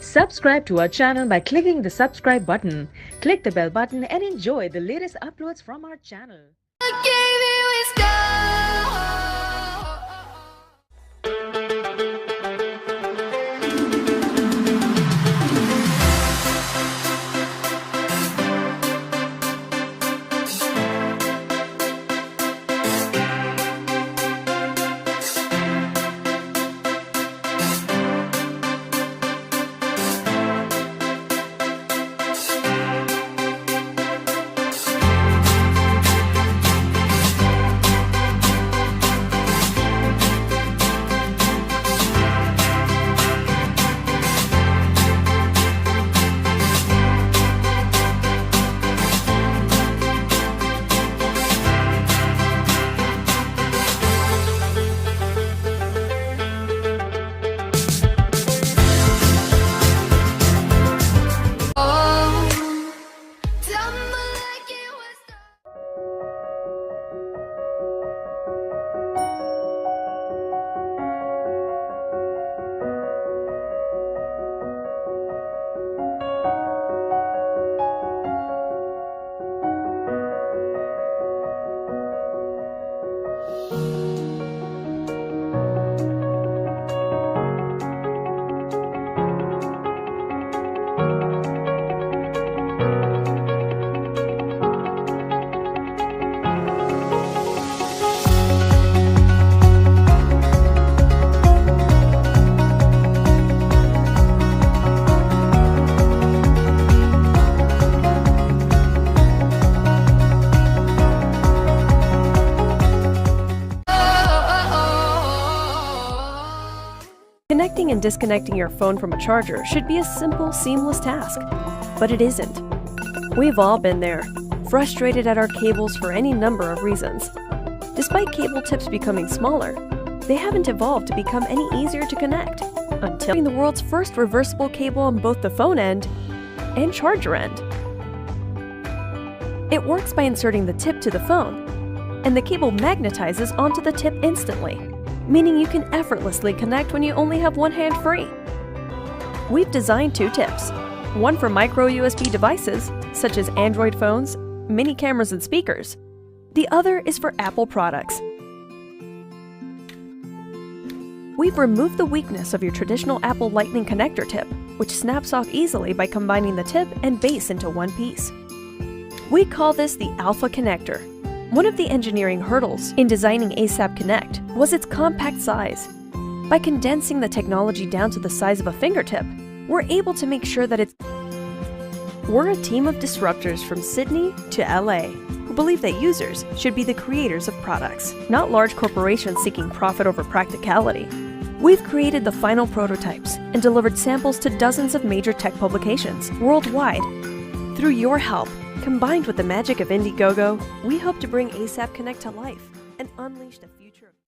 Subscribe to our channel by clicking the subscribe button. Click the bell button and enjoy the latest uploads from our channel. Connecting and disconnecting your phone from a charger should be a simple, seamless task, but it isn't. We've all been there, frustrated at our cables for any number of reasons. Despite cable tips becoming smaller, they haven't evolved to become any easier to connect until the world's first reversible cable on both the phone end and charger end. It works by inserting the tip to the phone, and the cable magnetizes onto the tip instantly, meaning you can effortlessly connect when you only have one hand free. We've designed two tips, one for micro USB devices, such as Android phones, mini cameras and speakers. The other is for Apple products. We've removed the weakness of your traditional Apple Lightning connector tip, which snaps off easily by combining the tip and base into one piece. We call this the Alpha Connector. One of the engineering hurdles in designing ASAP Connect was its compact size. By condensing the technology down to the size of a fingertip, we're able to make sure that We're a team of disruptors from Sydney to LA who believe that users should be the creators of products, not large corporations seeking profit over practicality. We've created the final prototypes and delivered samples to dozens of major tech publications worldwide. Through your help, combined with the magic of Indiegogo, we hope to bring ASAP Connect to life and unleash the future of